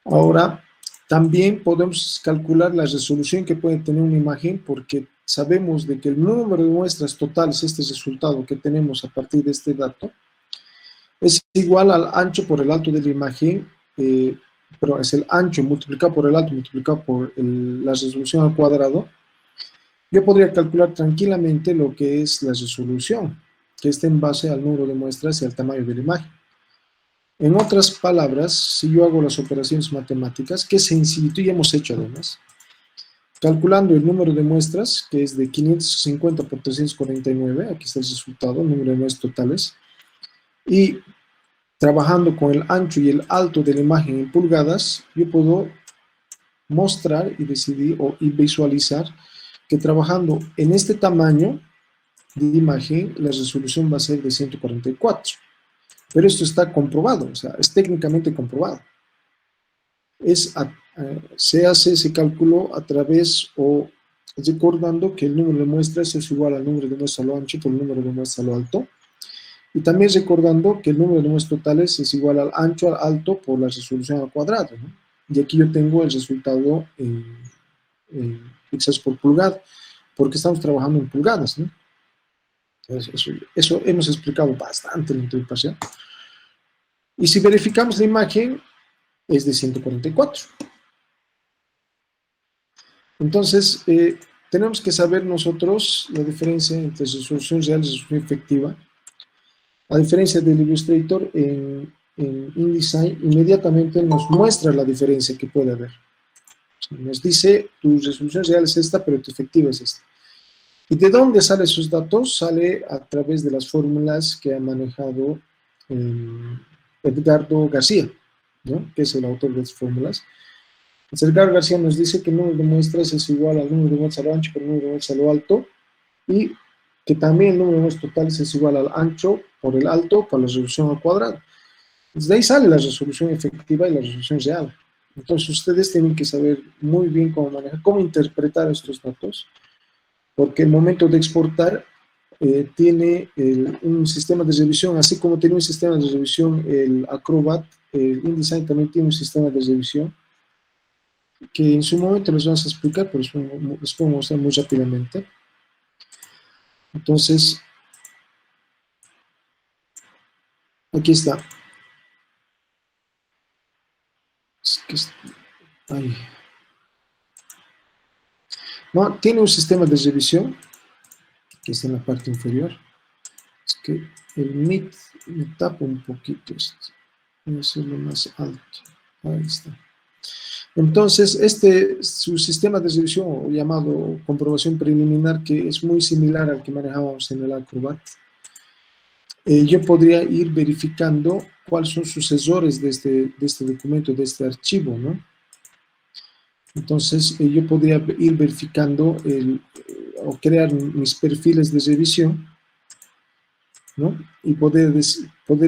Ahora, también podemos calcular la resolución que puede tener una imagen porque sabemos de que el número de muestras totales, este resultado que tenemos a partir de este dato, es igual al ancho por el alto de la imagen, pero es el ancho multiplicado por el alto multiplicado por la resolución al cuadrado. Yo podría calcular tranquilamente lo que es la resolución, que está en base al número de muestras y al tamaño de la imagen. En otras palabras, si yo hago las operaciones matemáticas, que sencillito ya hemos hecho además, calculando el número de muestras, que es de 550 por 349, aquí está el resultado, el número de muestras totales, y trabajando con el ancho y el alto de la imagen en pulgadas, yo puedo mostrar y decidir y visualizar que trabajando en este tamaño de imagen, la resolución va a ser de 144. Pero esto está comprobado, o sea, es técnicamente comprobado. Se hace ese cálculo a través o recordando que el número de muestras es igual al número de muestras a lo ancho por el número de muestras a lo alto. Y también recordando que el número de muestras totales es igual al ancho al alto por la resolución al cuadrado, ¿no? Y aquí yo tengo el resultado en píxeles por pulgada, porque estamos trabajando en pulgadas, ¿no? Eso hemos explicado bastante en la introducción. Y si verificamos la imagen, es de 144. Entonces, tenemos que saber nosotros la diferencia entre resolución real y resolución efectiva. A diferencia del Illustrator, en InDesign inmediatamente nos muestra la diferencia que puede haber. O sea, nos dice, tu resolución real es esta, pero tu efectiva es esta. ¿Y de dónde salen esos datos? Sale a través de las fórmulas que ha manejado Edgardo García, ¿no? Que es el autor de las fórmulas. Edgardo García nos dice que el número de muestras es igual al número de muestras a lo ancho por el número de muestras a lo alto, y que también el número de muestras totales es igual al ancho por el alto por la resolución al cuadrado. Desde ahí sale la resolución efectiva y la resolución real. Entonces ustedes tienen que saber muy bien cómo manejar, cómo interpretar estos datos, porque el momento de exportar tiene un sistema de revisión, así como tiene un sistema de revisión el Acrobat, el InDesign también tiene un sistema de revisión, que en su momento les vamos a explicar, pero les puedo mostrar muy rápidamente. Entonces, aquí está. Ay. No, tiene un sistema de revisión, que está en la parte inferior. Es que el Meet me tapa un poquito esto. Voy a hacerlo más alto. Ahí está. Entonces, su sistema de revisión, llamado comprobación preliminar, que es muy similar al que manejábamos en el Acrobat, yo podría ir verificando cuáles son sus errores de este documento, de este archivo, ¿no? Entonces, yo podría ir verificando o crear mis perfiles de revisión, ¿no? Y poder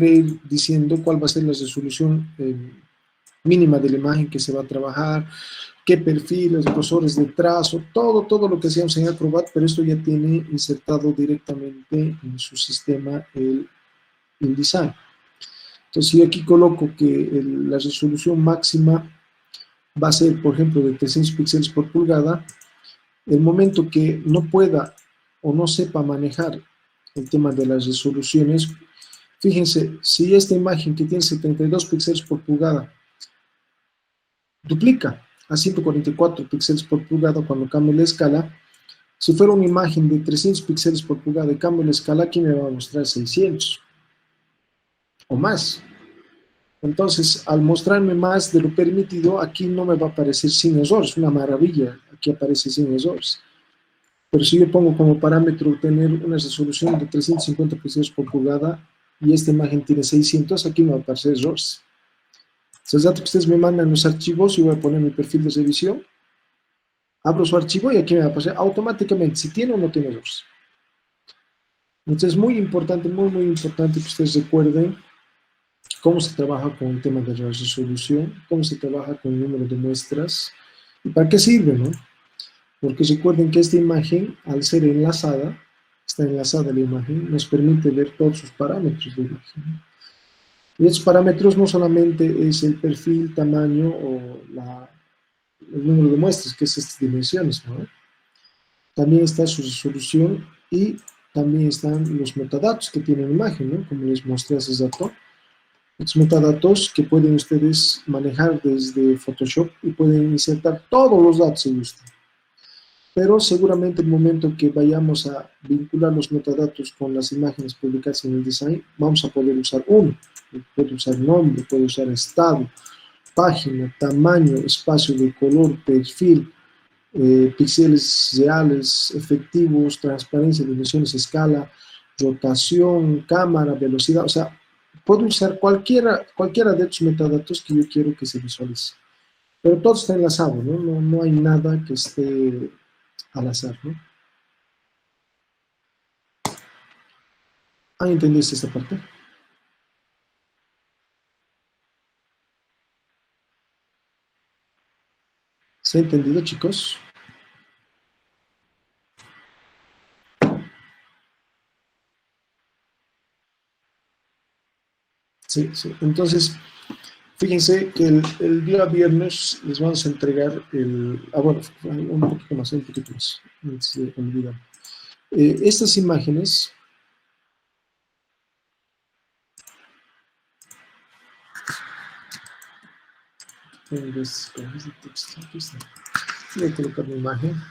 ir diciendo cuál va a ser la resolución mínima de la imagen que se va a trabajar, qué perfiles, grosores de trazo, todo lo que hacíamos en Acrobat, pero esto ya tiene insertado directamente en su sistema el InDesign. Entonces, yo aquí coloco que la resolución máxima va a ser, por ejemplo, de 300 píxeles por pulgada. El momento que no pueda o no sepa manejar el tema de las resoluciones, fíjense, si esta imagen que tiene 72 píxeles por pulgada duplica a 144 píxeles por pulgada cuando cambie la escala, si fuera una imagen de 300 píxeles por pulgada y cambio la escala, aquí me va a mostrar 600 o más. Entonces, al mostrarme más de lo permitido, aquí no me va a aparecer sin errores, una maravilla, aquí aparece sin errores. Pero si yo pongo como parámetro tener una resolución de 350 píxeles por pulgada y esta imagen tiene 600, aquí me va a aparecer errores. Esos datos que ustedes me mandan los archivos, yo voy a poner mi perfil de revisión, abro su archivo y aquí me va a aparecer automáticamente si tiene o no tiene errores. Entonces es muy importante que ustedes recuerden cómo se trabaja con el tema de la resolución, cómo se trabaja con el número de muestras y para qué sirve, ¿no? Porque recuerden que esta imagen, al ser enlazada, está enlazada la imagen, nos permite ver todos sus parámetros de imagen. Y estos parámetros no solamente es el perfil, tamaño o el número de muestras, que es estas dimensiones, ¿no? También está su resolución y también están los metadatos que tiene la imagen, ¿no? Como les mostré hace rato. Estos metadatos que pueden ustedes manejar desde Photoshop y pueden insertar todos los datos en usted. Pero seguramente el momento que vayamos a vincular los metadatos con las imágenes publicadas en el design, vamos a poder usar uno. Puede usar nombre, puede usar estado, página, tamaño, espacio de color, perfil, píxeles reales, efectivos, transparencia, dimensiones, escala, rotación, cámara, velocidad. O sea, puedo usar cualquiera de estos metadatos que yo quiero que se visualice. Pero todo está enlazado, ¿no? No hay nada que esté al azar, ¿no? ¿Han entendido esta parte? ¿Se ha entendido, chicos? Sí, sí. Entonces, fíjense que el día viernes les vamos a entregar bueno, un poquito más, antes de olvidar. Estas imágenes voy a colocar una imagen.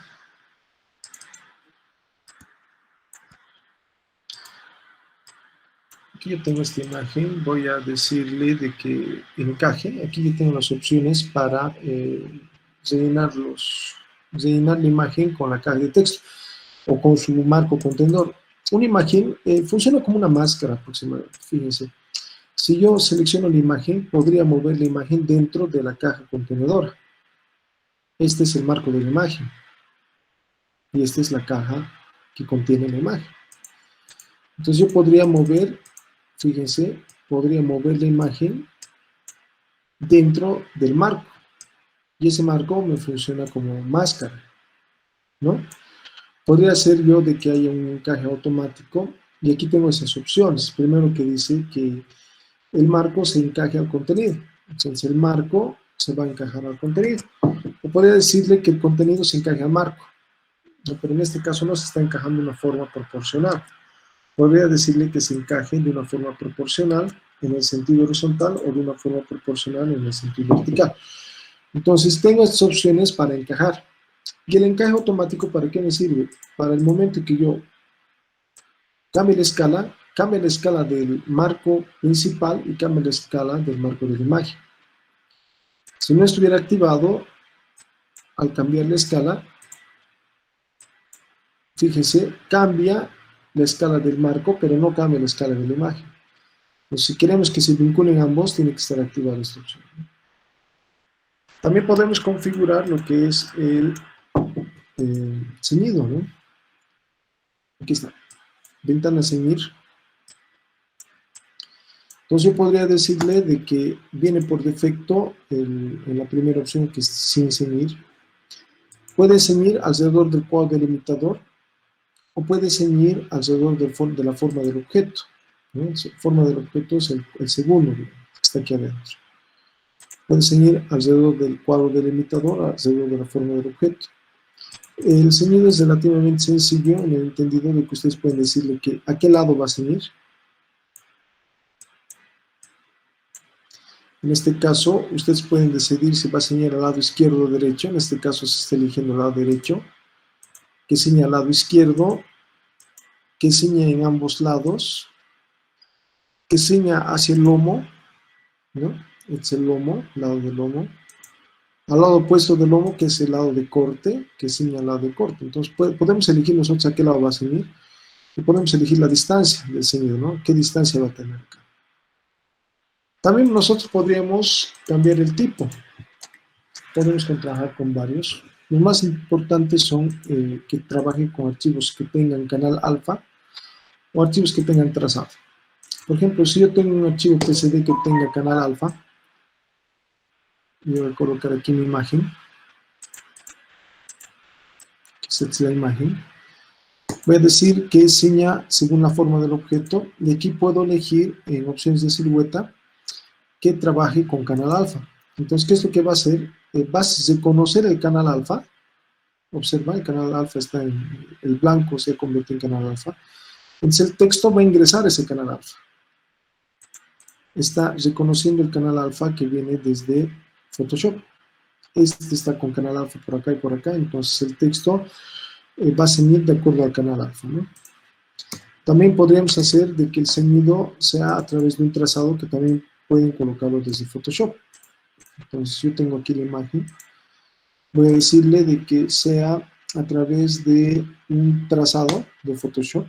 Aquí yo tengo esta imagen, voy a decirle de que encaje. Aquí yo tengo las opciones para rellenar la imagen con la caja de texto o con su marco contenedor. Una imagen funciona como una máscara aproximadamente, fíjense. Si yo selecciono la imagen, podría mover la imagen dentro de la caja contenedora. Este es el marco de la imagen. Y esta es la caja que contiene la imagen. Entonces yo podría mover, fíjense, podría mover la imagen dentro del marco. Y ese marco me funciona como máscara, ¿no? Podría ser yo de que haya un encaje automático. Y aquí tengo esas opciones. Primero que dice que el marco se encaje al contenido. Entonces el marco se va a encajar al contenido. O podría decirle que el contenido se encaje al marco, ¿no? Pero en este caso no se está encajando de una forma proporcional. Podría decirle que se encaje de una forma proporcional en el sentido horizontal o de una forma proporcional en el sentido vertical. Entonces tengo estas opciones para encajar. ¿Y el encaje automático para qué me sirve? Para el momento que yo cambie la escala del marco principal y cambie la escala del marco de la imagen. Si no estuviera activado, al cambiar la escala, fíjense, cambia la escala del marco, pero no cambia la escala de la imagen. Entonces, si queremos que se vinculen ambos, tiene que estar activada esta opción. También podemos configurar lo que es el ceñido, ¿no? Aquí está, ventana ceñir. Entonces yo podría decirle de que viene por defecto en la primera opción, que es sin ceñir. Puede ceñir alrededor del cuadro delimitador o puede ceñir alrededor de la forma del objeto, ¿no? La forma del objeto es el segundo, que está aquí adentro. Puede ceñir alrededor del cuadro delimitador, alrededor de la forma del objeto. El ceñido es relativamente sencillo en el entendido de que ustedes pueden decirle que a qué lado va a ceñir. En este caso, ustedes pueden decidir si va a ceñir al lado izquierdo o derecho. En este caso se está eligiendo el lado derecho, que ciña al lado izquierdo, que ciña en ambos lados, que ciña hacia el lomo, ¿no? Este es el lomo, lado del lomo. Al lado opuesto del lomo, que es el lado de corte, que ciña al lado de corte. Entonces podemos elegir nosotros a qué lado va a ceñir y podemos elegir la distancia del ceñido, ¿no? ¿Qué distancia va a tener acá? También nosotros podríamos cambiar el tipo. Podemos trabajar con varios. Los más importantes son que trabajen con archivos que tengan canal alfa o archivos que tengan trazado. Por ejemplo, si yo tengo un archivo TCD que tenga canal alfa, yo voy a colocar aquí mi imagen, que es la imagen. Voy a decir que ciña según la forma del objeto y aquí puedo elegir en opciones de silueta que trabaje con canal alfa. Entonces, ¿qué es lo que va a hacer? Va a reconocer el canal alfa. Observa, el canal alfa está en el blanco, se convierte en canal alfa. Entonces el texto va a ingresar a ese canal alfa. Está reconociendo el canal alfa que viene desde Photoshop. Este está con canal alfa por acá y por acá, entonces el texto va a ceñir de acuerdo al canal alfa, ¿no? También podríamos hacer de que el ceñido sea a través de un trazado que también pueden colocarlo desde Photoshop. Entonces yo tengo aquí la imagen. Voy a decirle de que sea a través de un trazado de Photoshop.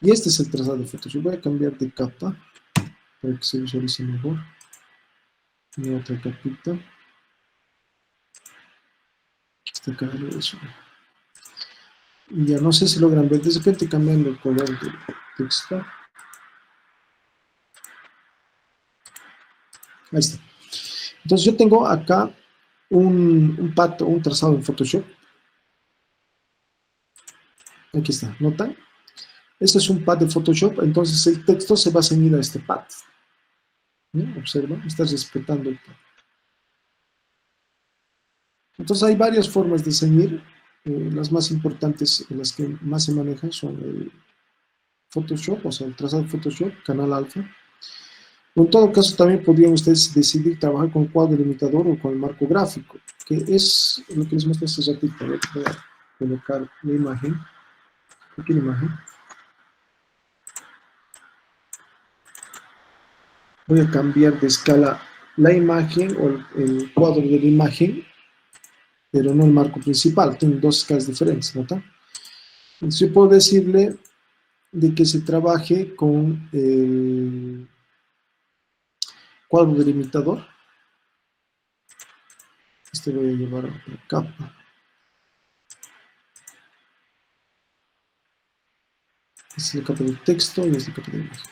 Y este es el trazado de Photoshop. Voy a cambiar de capa para que se visualice mejor. Y otra capita. Esta cara de eso. Y ya no sé si logran ver. De repente cambiando el color del texto. Ahí está. Entonces yo tengo acá un pato, un trazado en Photoshop. Aquí está, ¿notan? Este es un pad de Photoshop, entonces el texto se va a ceñir a este pad. ¿No? Observa, estás respetando el pad. Entonces hay varias formas de ceñir. Las más importantes, las que más se manejan son el Photoshop, o sea, el trazado Photoshop, canal alfa. En todo caso, también podrían ustedes decidir trabajar con el cuadro delimitador o con el marco gráfico, que es lo que les mostré hace ratito. Voy a colocar la imagen. Aquí la imagen. Voy a cambiar de escala la imagen o el cuadro de la imagen, pero no el marco principal. Tengo dos escalas diferentes, ¿nota? Entonces yo puedo decirle de que se trabaje con el cuadro delimitador. Este voy a llevar a otra capa. es la capa de texto y esta es la capa de imagen.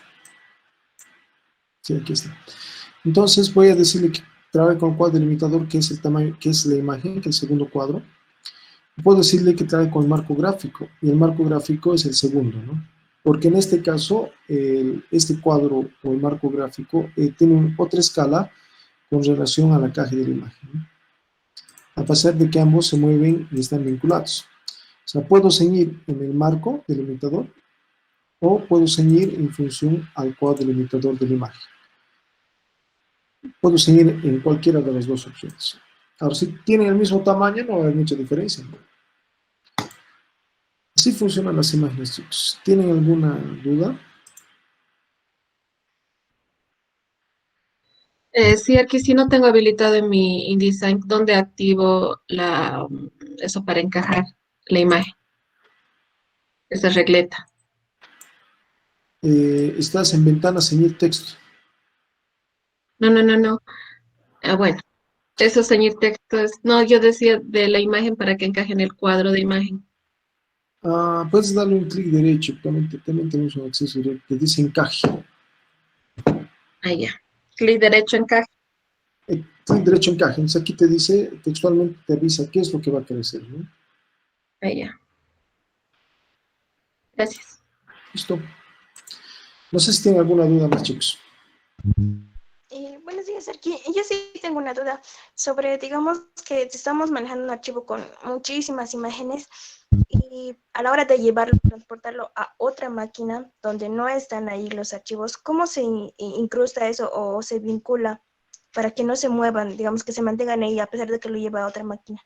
Sí, aquí está. Entonces voy a decirle que trabaje con el cuadro delimitador, que es el tamaño, que es la imagen, que es el segundo cuadro. Puedo decirle que trabaje con el marco gráfico, y el marco gráfico es el segundo, ¿no? Porque en este caso, este cuadro o el marco gráfico tiene otra escala con relación a la caja de la imagen, ¿no? A pesar de que ambos se mueven y están vinculados. O sea, puedo ceñir en el marco delimitador o puedo ceñir en función al cuadro delimitador de la imagen. Puedo ceñir en cualquiera de las dos opciones. Ahora, si tienen el mismo tamaño, no va a haber mucha diferencia, ¿no? Así funcionan las imágenes, chicos. ¿Tienen alguna duda? Sí, aquí sí no tengo habilitado en mi InDesign donde activo eso para encajar la imagen, esa regleta. Estás en ventana, ceñir texto. No, no, no, no. Ah, bueno, eso ceñir texto es, no, yo decía de la imagen para que encaje en el cuadro de imagen. Puedes darle un clic derecho. También tenemos un acceso directo que dice encaje. Ahí ya. Clic derecho, encaje. Clic derecho encaje. Entonces aquí te dice, textualmente te avisa qué es lo que va a crecer, ¿no? Ahí ya. Gracias. Listo. No sé si tienen alguna duda más, chicos. Buenos días, Arqui. Yo sí tengo una duda sobre, digamos que estamos manejando un archivo con muchísimas imágenes y a la hora de llevarlo, transportarlo a otra máquina donde no están ahí los archivos, ¿cómo se incrusta eso o se vincula para que no se muevan, digamos que se mantengan ahí a pesar de que lo lleva a otra máquina?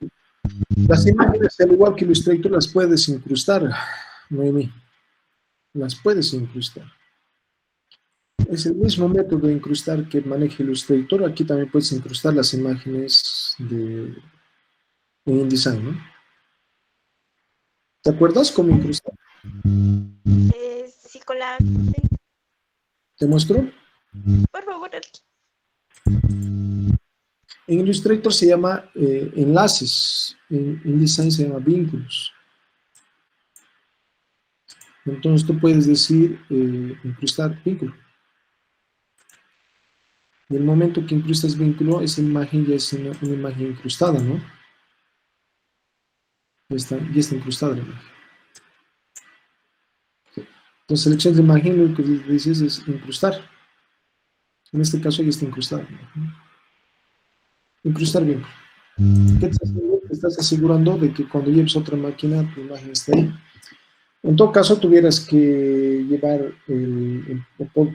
Las imágenes, al igual que Illustrator, las puedes incrustar, Noemí. Las puedes incrustar. Es el mismo método de incrustar que maneja Illustrator. Aquí también puedes incrustar las imágenes en InDesign, ¿no? ¿Te acuerdas cómo incrustar? Sí, con la... ¿Te muestro? Por favor, Arqui. En Illustrator se llama enlaces, en InDesign se llama vínculos. Entonces tú puedes decir incrustar vínculo. En el momento que incrustas vínculo, esa imagen ya es una imagen incrustada, ¿no? Ya está incrustada la imagen. Entonces seleccionas la imagen, lo que dices es incrustar. En este caso ya está incrustada. Incrustar vínculo. ¿Qué te estás haciendo? Te estás asegurando de que cuando lleves otra máquina, tu imagen está ahí. En todo caso, tuvieras que llevar,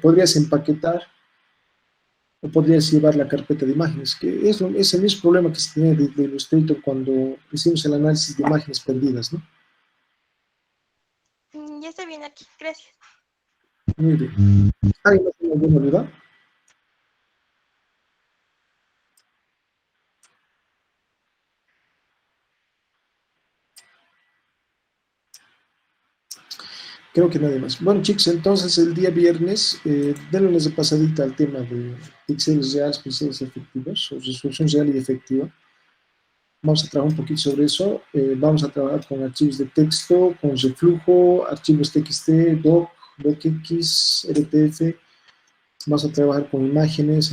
podrías empaquetar o podrías llevar la carpeta de imágenes, que es el mismo problema que se tenía de Illustrator cuando hicimos el análisis de imágenes perdidas, ¿no? Ya está bien, Arqui. Gracias. Muy bien. ¿Alguien más tiene alguna duda? Creo que nadie más. Bueno, chicos, entonces el día viernes, denle de pasadita al tema de píxeles reales, píxeles efectivos, o resolución real y efectiva. Vamos a trabajar un poquito sobre eso. Vamos a trabajar con archivos de texto, con reflujo, archivos TXT, doc, docx, RTF. Vamos a trabajar con imágenes.